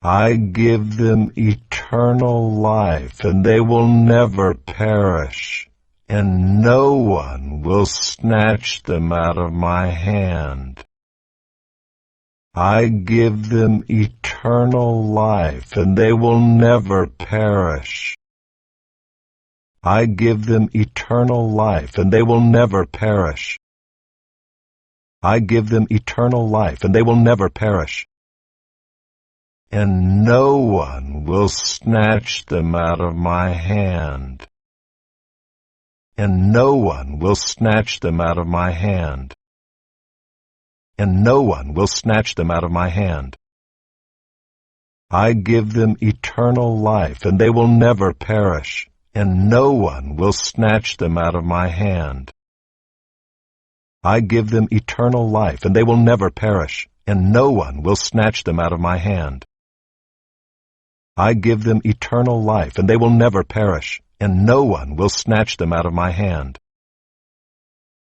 I give them eternal life, and they will never perish, and no one will snatch them out of my hand. I give them eternal life, and they will never perish. I give them eternal life, and they will never perish. I give them eternal life, and they will never perish. And no one will snatch them out of my hand. And no one will snatch them out of my hand. And no one will snatch them out of my hand. I give them eternal life, and they will never perish, and no one will snatch them out of my hand. I give them eternal life, and they will never perish, and no one will snatch them out of my hand. I give them eternal life, and they will never perish, and no one will snatch them out of my hand.